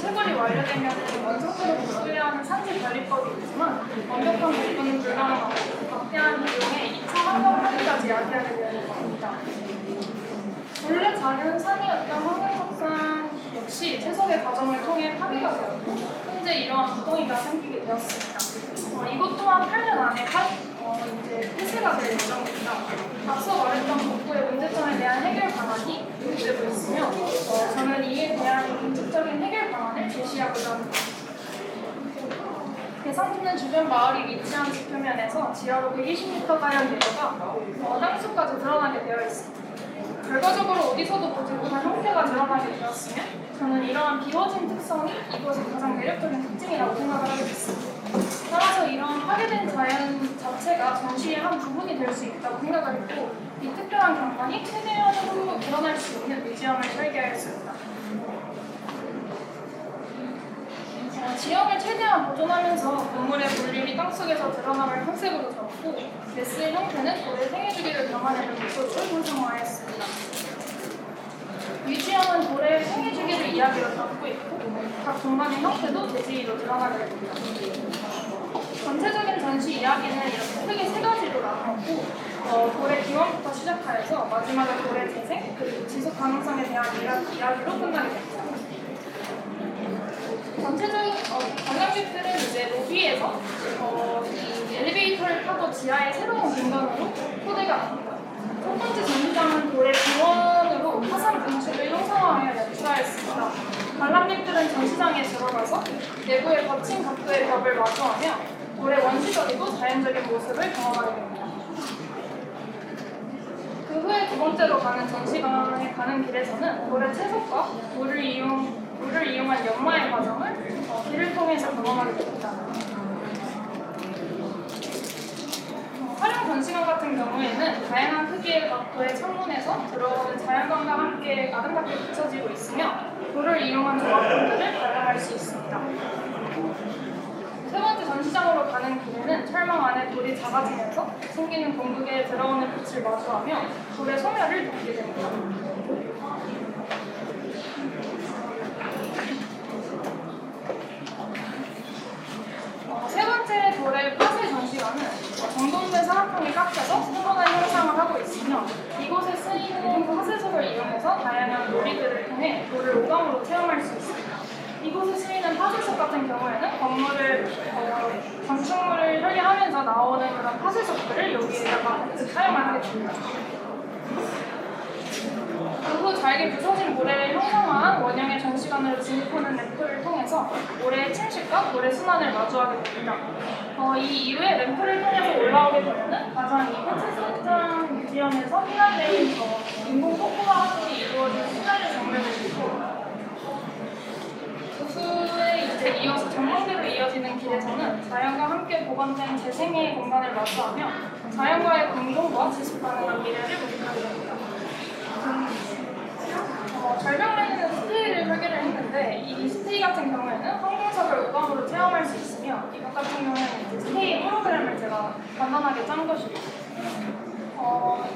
채굴이 완료되면 완성도를 복구해야 하는 산지 관리법이 있지만 완벽한 복구는 불가능하고 막대한 비용에 2차 환경파괴까지 야기하게 되는 겁니다. 원래 작은 산이었던 황금석산 역시 채석의 과정을 통해 파괴가 되었고 현재 이러한 구덩이가 생기게 되었습니다. 이것 또한 8년 안에 이제 폐쇄가 될 예정입니다. 앞서 말했던 복구의 문제점에 대한 해결 방안이 요구되고 있으며 저는 이에 대한 긍정적인 해결 방안을 제시하고자 합니다. 대상지는 주변 마을이 위치한 지표면에서 지하로 120m가량 내려가 땅속까지 드러나게 되어 있습니다. 결과적으로 어디서도 보지 못한 형태가 드러나게 되었으며 저는 이러한 비워진 특성이 이곳의 가장 매력적인 특징이라고 생각을 하게 됐습니다. 따라서 이러한 파괴된 자연 자체가 전시의 한 부분이 될 수 있다고 생각을 했고 이 특별한 경관이 최대한으로 드러날 수 있는 뮤지엄을 설계하였습니다. 지형을 최대한 보존하면서 건물의 볼륨이 땅속에서 드러남을 컨셉으로 잡고 메스의 형태는 돌의 생애주기를 담아내는 목소리를 형성하였습니다. 뮤지엄은 돌의 생애주기를 이야기로 담고 있고 각 공간의 형태도 대지위로 드러나게 됩니다. 전체적인 전시 이야기는 이렇게 크게 세 가지로 나누었고 돌의 기원부터 시작하여서 마지막에 돌의 재생 그리고 지속 가능성에 대한 이야기로 끝나게 됩니다. 전체적인 관람객들은 이제 로비에서 이 엘리베이터를 타고 지하의 새로운 공간으로 초대가 됩니다. 첫 번째 전시장은 돌의 기원으로 화산 분출을 형상화하여 연출하였습니다. 관람객들은 전시장에 들어가서 내부의 거친 각도의 벽을 마주하며 돌의 원시적이고 자연적인 모습을 경험하게 됩니다. 그 후에 두 번째로 가는 전시관에 가는 길에서는 돌의 채석과 물을 이용한 연마의 과정을 길을 통해서 경험하게 됩니다. 활용 전시관 같은 경우에는 다양한 크기의 각도의 창문에서 들어오는 자연광과 함께 아름답게 비춰지고 있으며 돌을 이용한 조각품들을 발견할 수 있습니다. 세 번째 전시장으로 가는 길에는 철망 안에 돌이 작아지면서 생기는 공극에 들어오는 빛을 마주하며 돌의 소멸을 느끼게 됩니다. 세 번째 돌의 파쇄 전시관은 정돈된 사각형이 깎여서 성공한 형상을 하고 있으며 이곳에 쓰이는 파쇄석을 이용해서 다양한 놀이들을 통해 돌을 오감으로 체험할 수 있습니다. 이곳에 쓰이는 파쇄석 같은 경우에는 건축물을 설계하면서 나오는 그런 파쇄석들을 여기에다가 사용을 하게 됩니다. 그리고 잘게 부서진 모래를 형상화한 원형의 전시관으로 진입하는 램프를 통해서 모래의 침식과 모래 순환을 마주하게 됩니다. 이 이후에 램프를 통해서 올라오게 되면 가장 이 해체석장 뮤지엄에서 희난된 인공 폭포와 함께 이루어진 시나리오 장면을 보고 그 후에 이제 이어서 전망대로 이어지는 길에서는 자연과 함께 보관된 재생의 공간을 마주하며 자연과의 공존과 지속 가능한 미래를 모색하게 됩니다. 절벽 라인은 스테이를 설계를 했는데 이 스테이 같은 경우에는 황금석을 오감으로 체험할 수 있으며 이것 같은 경우에는 이제 스테이 프로그램을 제가 간단하게 짠 것이고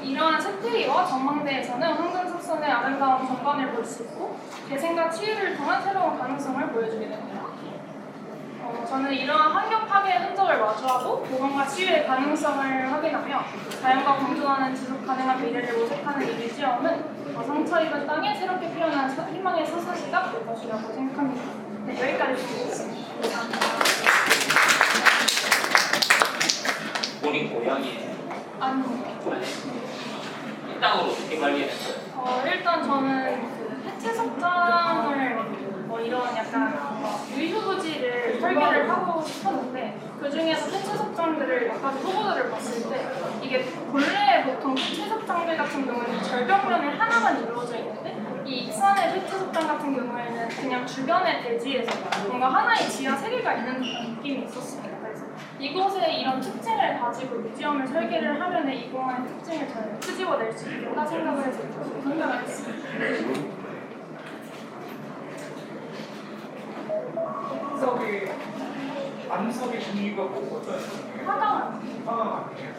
이러한 스테이와 전망대에서는 황금석선의 아름다운 전반을 볼 수 있고 재생과 치유를 통한 새로운 가능성을 보여주게 됩니다. 저는 이러한 환경 파괴의 흔적을 마주하고 보건과 치유의 가능성을 확인하며 자연과 공존하는 지속 가능한 미래를 모색하는 이 뮤지엄은 상처 입은 땅에 새롭게 피어난 희망의 서사시가 될 것이라고 생각합니다. 네, 여기까지 드리겠습니다. 감사합니다. 본인 고향이 아니요. 이 땅으로 어떻게 관리했어요? 일단 저는 그 해체석장을 이런 약간 유휴부지를 설계를 하고 싶었는데 그 중에서 해체석장들을 몇 가지 후보들을 봤을 때 이게 본래 보통 해체석장들 같은 경우에는 절벽면에 하나만 이루어져 있는데 이 익산의 해체석장 같은 경우에는 그냥 주변의 대지에서 뭔가 하나의 지하 세계가 있는 느낌이 있었습니다. 그래서 이곳에 이런 특징을 가지고 뮤지엄을 설계를 하면 이 공간의 특징을 잘 끄집어낼 수 있겠다 생각을 해서 생각을 했습니다. 안석의 분위기가 뭐 어떤 화강 아니에요?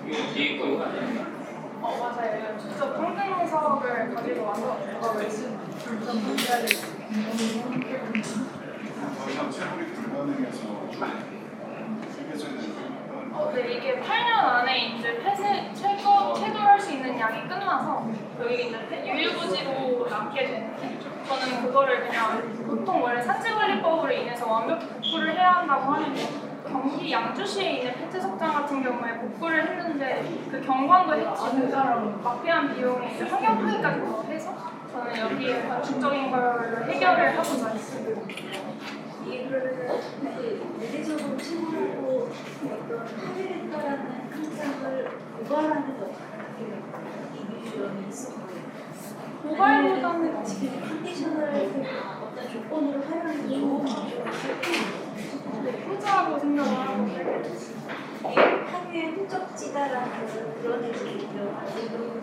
이거 뒤에 거가 아니에요? 맞아요. 직접 황금석을 가지고 와서 작업을 했습니다. 더 이상 채굴이 불가능해서 세계적인 네, 이게 8년 안에 이제 채굴할 수 있는 양이 끝나서 여기 이제 유유부지로 남게 되는데 저는 그거를 그냥 보통 원래 산지관리법으로 인해서 완벽히 복구를 해야 한다고 하는데 경기 양주시에 있는 폐채석장 같은 경우에 복구를 했는데 그 경관도 했지 막대한 비용에 이제 환경파괴까지 해서 저는 여기에 건축적인 걸 해결을 하고자 했습니다. 이거를 내리적으로 채굴하고 어떤 파괴했다라는 항상을 고발하는 어떻게 이유점이 있었고요. 고발보다는 지금 컨디셔널 어떤 조건으로 활용하는 좋은 후자라고 생각을 하고 이게 파괴의 흔적지다라는 그런 얘기를 가지고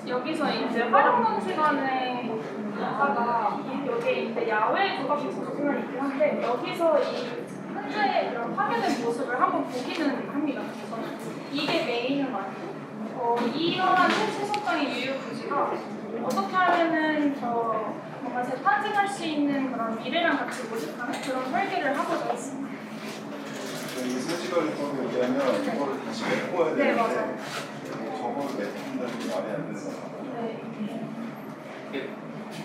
여기서 이제 활용하는 시간에 하다가 여기에 이제 야외 조각이 보시면 있긴 한데 여기서 이 현재 이런 파괴된 모습을 한번 보기는 합니다. 저는 이게 메인은 아니고 이러한 폐쇄석장의 유유부지가 어떻게 하면은 더 뭔가 재탄생할 수 있는 그런 미래랑 같이 모집하는 그런 설계를 하고자 했습니다. 이 산지관리법에 의하면 이거를 다시 메꿔야 네, 되는데 맞아요. 저거를 메꾼다는 게 말이 안 되는 네.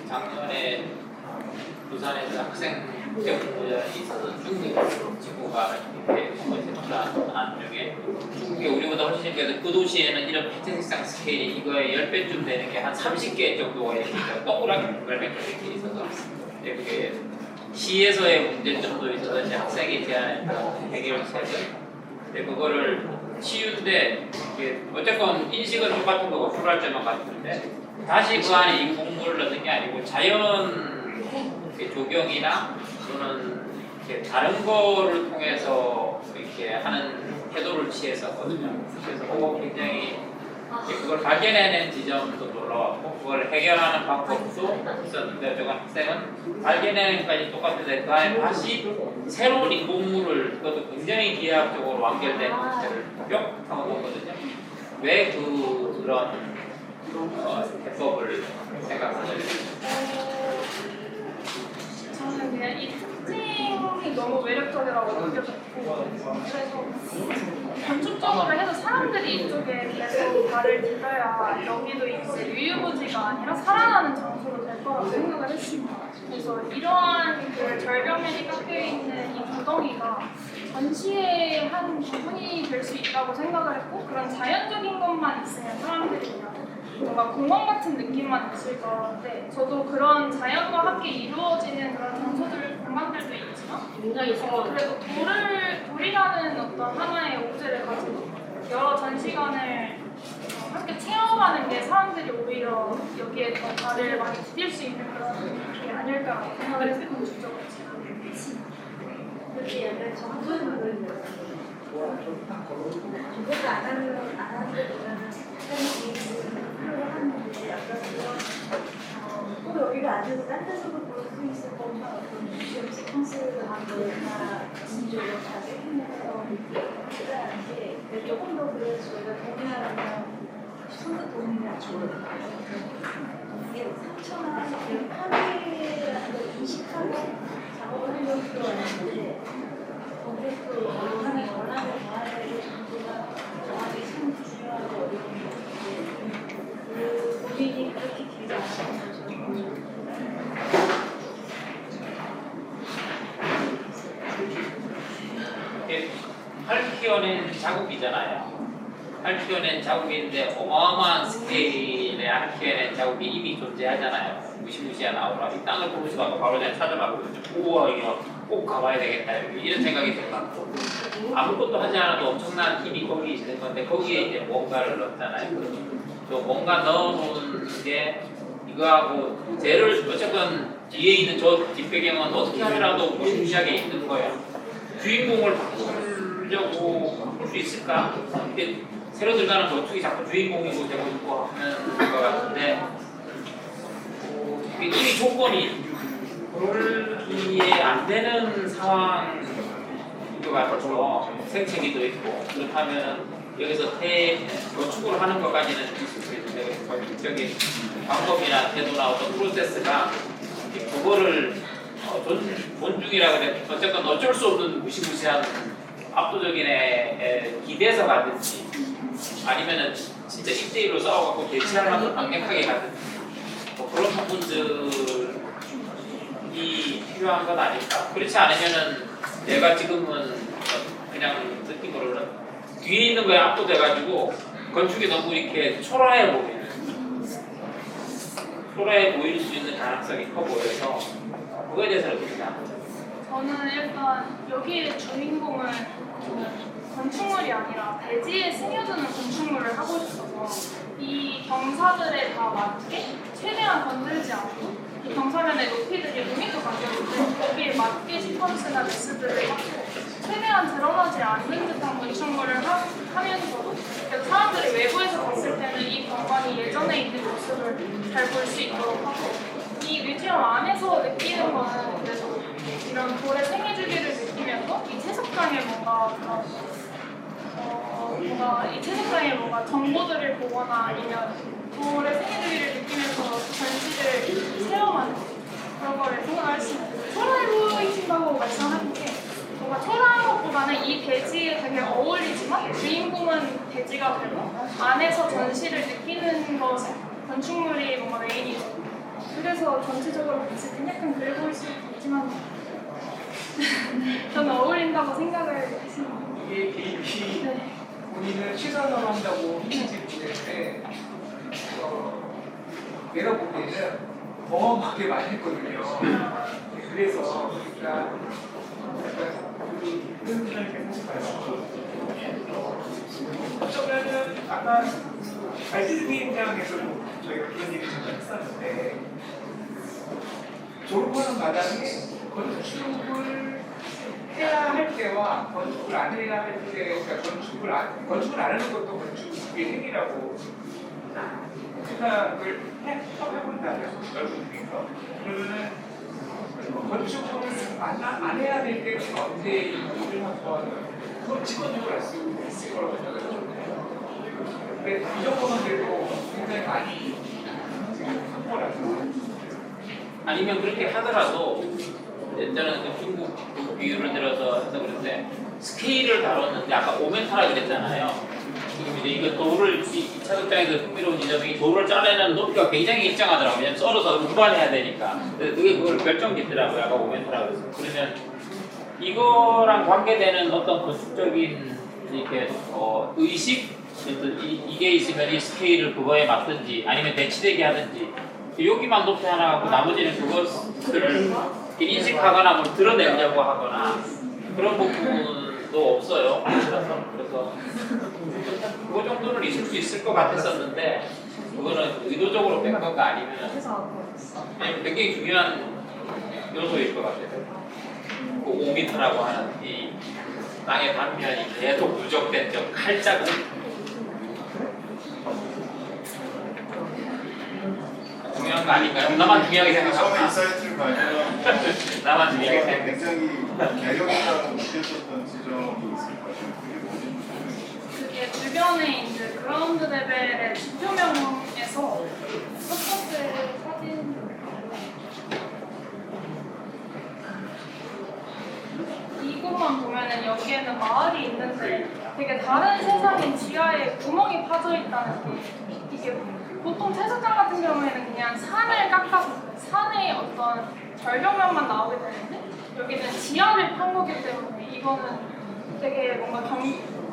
작년에 부산에서 학생 교육부전이 있어서 중국으로 지구가 이렇게 생겼다 안중에 중국이 우리보다 훨씬 그래도 그 도시에는 이런 폐쇄식상 스케일이 이거의 10배쯤 되는 게 한 30개 정도가 이렇게 동그랗게 몇 이렇게 있어서 이제 그게 시에서의 문제점도 있어서 이제 학생이 제안했던 해결책을 근데 그거를 치유인데 이게 어쨌건 인식은 똑같은 거고 출발점은 같은데 다시 그 안에 인공물을 넣는 게 아니고 자연 조경이나 또는 이렇게 다른 거를 통해서 이렇게 하는 태도를 취했었거든요. 그래서 그거 굉장히 그걸 발견해낸 지점도 놀라웠고 그걸 해결하는 방법도 있었는데 어쨌건 학생은 발견해낸 것까지 똑같은데 그 안에 다시 새로운 인공물을 그것도 굉장히 기하학적으로 완결된 형태를 뿅 하고 보거든요. 왜 그런 해법을 생각하는지 저는 그냥 이 특징이 너무 매력적이라고 느껴졌고 그래서 건축적으로 해서 사람들이 이쪽에 계속 발을 디뎌야 여기도 이제 유유부지가 아니라 살아나는 장소로 될 거라고 생각을 했습니다. 그래서 이러한 그 절벽면이 깎여있는 이 구덩이가 전시의 한 부분이 될 수 있다고 생각을 했고 그런 자연적인 것만 있으면 사람들이 뭔가 공원 같은 느낌만 있을 건데 저도 그런 자연과 함께 이루어지는 그런 장소들 공간들도 있지만 그래도 돌이라는 어떤 하나의 오브제를 가지고 여러 전시관을 함께 체험하는 게 사람들이 오히려 여기에 더 발을 많이 디딜 수 있는 그런 게 아닐까라고 생각을 해서 건축적으로 그렇게 약간 정도는 그것도 안 하는 데보다는 하려고 하는데 약간 그런 꼭 여기가 아니어서 딴 데서도 볼 수 있을 법한 어떤 뮤지엄 시퀀스를 하거나 진적으로 자세히해서 그다는 게 조금 더 그래서 저희가 동의하려면 손도 동의가 좋은 이게 3,000원 파괴라는 걸 인식하고 작업을 하려고 하는데 거기서 원하는 원하는 정도가 정확히 참 중요하고 어려운 그 고민이 그렇게 길지 않은 거죠. 핥히어낸 자국이잖아요. 핥히어낸 자국인데 어마어마한 스케일의 핥히어낸 자국이 이미 존재하잖아요. 무시무시한 아우라. 이 땅을 보면서 아까 바로 전에 찾아봤거든요. 우와 이거 꼭 가봐야 되겠다 이런 생각이 들었고 아무것도 하지 않아도 엄청난 힘이 거기 있는 건데 거기에 이제 뭔가를 넣었잖아요. 또 뭔가 넣어놓은 게 이거하고 쟤를 어쨌든 뒤에 있는 저 뒷배경은 어떻게 하더라도 무시무시하게 있는 거예요. 주인공을 바꾸려고 바꿀 수 있을까? 이게 새로 들어가는 건축이 자꾸 주인공이고 되고 있고 하는 것 같은데 이미 조건이 그러기에 안 되는 상황인 것 같아서 생채기도 있고 그렇다면 여기서 건축을 하는 것까지는 있을 수 있는데 적인 방법이나 태도나 어떤 프로세스가 그거를 존중이라 그래 어쨌건 어쩔 수 없는 무시무시한 압도적인 기대서 가든지 아니면은 진짜 1대1로 싸워갖고 대치할 만큼 강력하게 가든지 뭐 그런 부분들이 필요한 건 아닐까. 그렇지 않으면은 내가 지금은 그냥 느낌으로는 뒤에 있는 거에 압도돼가지고 건축이 너무 이렇게 초라해 보일 수 있는 가능성이 커 보여서 그거에 대해서는 어떻게 생각하세요? 저는 일단 여기의 주인공은 건축물이 아니라 대지에 스며드는 건축물을 하고 싶어서 이 경사들에 다 맞게 최대한 건들지 않고 이 경사면의 높이들이 5m 간격인데 거기에 맞게 시퀀스나 메스들을 하고 최대한 드러나지 않는 듯한 건축물을 하면서도 사람들이 외부에서 봤을 때는 이 공간이 예전에 있는 모습을 잘 볼 수 있도록 하고 이 뮤지엄 안에서 느끼는 거는 그래도 이런 돌의 생애주기를 느끼면서 이 채석장에 뭔가 이 채석장에 뭔가 정보들을 보거나 아니면 돌의 생애주기를 느끼면서 전시를 체험하는 그런 거를 생각할 수 있어요. 초라해 보이신다고 말씀하는 게 뭔가 초라한 것보다는 이 대지에 되게 어울리지만 주인공은 대지가 되고 안에서 전시를 느끼는 것에 건축물이 뭔가 메인이죠. 그래서 전체적으로 봤을 때 약간 그래 보일 수 있지만 저는 어울린다고 생각을 했습니다. 이게 개인이 네. 본인을 시선을 한다고 이미지 보낼 때 내가 보기에는 어마어마하게 많이 했거든요. 그래서 그러니까 그런 생각이 해볼까요? 어쩌면은 아까 발디스비행장에서도 저희가 그런 얘기 잠깐 했었는데 졸업하는 마당에 건축을 해야 할 때와 건축을 안 해야 할 때, 그러니까 건축을 안 하는 것도 건축의 행위라고 생각을 해본다면 넓은 중에서 그러면은 건축을 안 해야 될 때는 언제인지를 한번 그걸 직관적으로 알 수 있을 거라고 생각을 해요. 근데 이 정도만 돼도 굉장히 많이 지금 확보라서 아니면 그렇게 하더라도 저는 그 중국 그 비유를 들어서 해서 그런데 스케일을 다뤘는데 아까 오멘타라 그랬잖아요. 지금 이제 이거 돌을 이 차극장에서 흥미로운 지점이 돌을 짜내는 높이가 굉장히 일정하더라고요. 왜냐면 썰어서 운반해야 되니까. 그게 그걸 결정짓더라고요. 아까 오멘타라 그랬어요. 그러면 이거랑 관계되는 어떤 건축적인 이렇게 의식 이게 있으면 이 스케일을 그거에 맞든지 아니면 대치되게 하든지 여기만 높이 하나 갖고 나머지는 그것을 인식하거나 뭘 드러내려고 하거나 그런 부분도 없어요. 그래서 그거 정도는 있을 수 있을 것 같았었는데 그거는 의도적으로 뺀 건가 아니면 굉장히 중요한 요소일 것 같아요. 그 5m라고 하는 이 땅의 단면이 계속 누적된 저 칼자국 중요한 거 아닌가요? 나만 중요하게 처음에 생각하구나. 인사이트를 발견한 나만 중요하게 생각해. 굉장히 개혁이라고 느꼈었던 지점이 있을 거예요. 그게 뭐지? 그게 주변에 이제 그라운드 레벨의 지표명에서 첫 번째 사진 이곳만 보면은 여기에는 마을이 있는데 되게 다른 세상인 지하에 구멍이 파져 있다는 게 이게 보통 채석장 같은 경우에는 그냥 산을 깎아서 산의 어떤 절벽면만 나오게 되는데 여기는 지하를 판 거기 때문에 이거는 되게 뭔가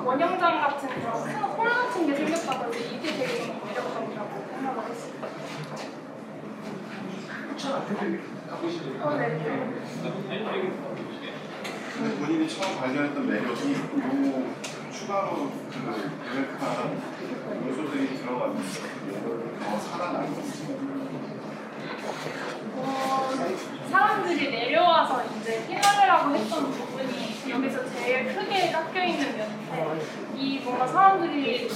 원형장 같은 그런 큰 홀 같은 게 생겼다고 해서 이게 되게 매력적이라고 생각을 했습니다. 추천 안 해드리고 가보시죠. 네. 근데 본인이 처음 발견했던 매력이 요 추가로 그 계획한 요소들이 들어가면서 더 살아나는 거지. 사람들이 내려와서 이제 피날레라고 했던 부분이 여기서 제일 크게 깎여 있는 면인데 이 뭔가 사람들이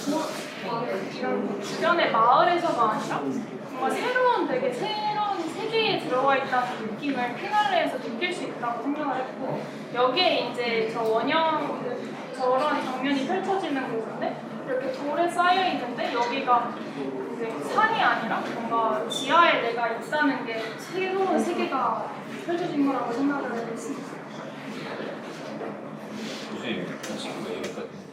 이런 주변의 마을에서가 아니라 뭔가 되게 새로운 세계에 들어가 있다는 느낌을 피날레에서 느낄 수 있다고 생각을 했고 여기에 이제 저런 장면이 펼쳐지는 곳인데 이렇게 돌에 쌓여 있는데 여기가 그 산이 아니라 뭔가 지하에 내가 있다는 게 새로운 세계가 펼쳐진 거라고 생각을 했습니다. 교수님, 친구가 얘기했거든요.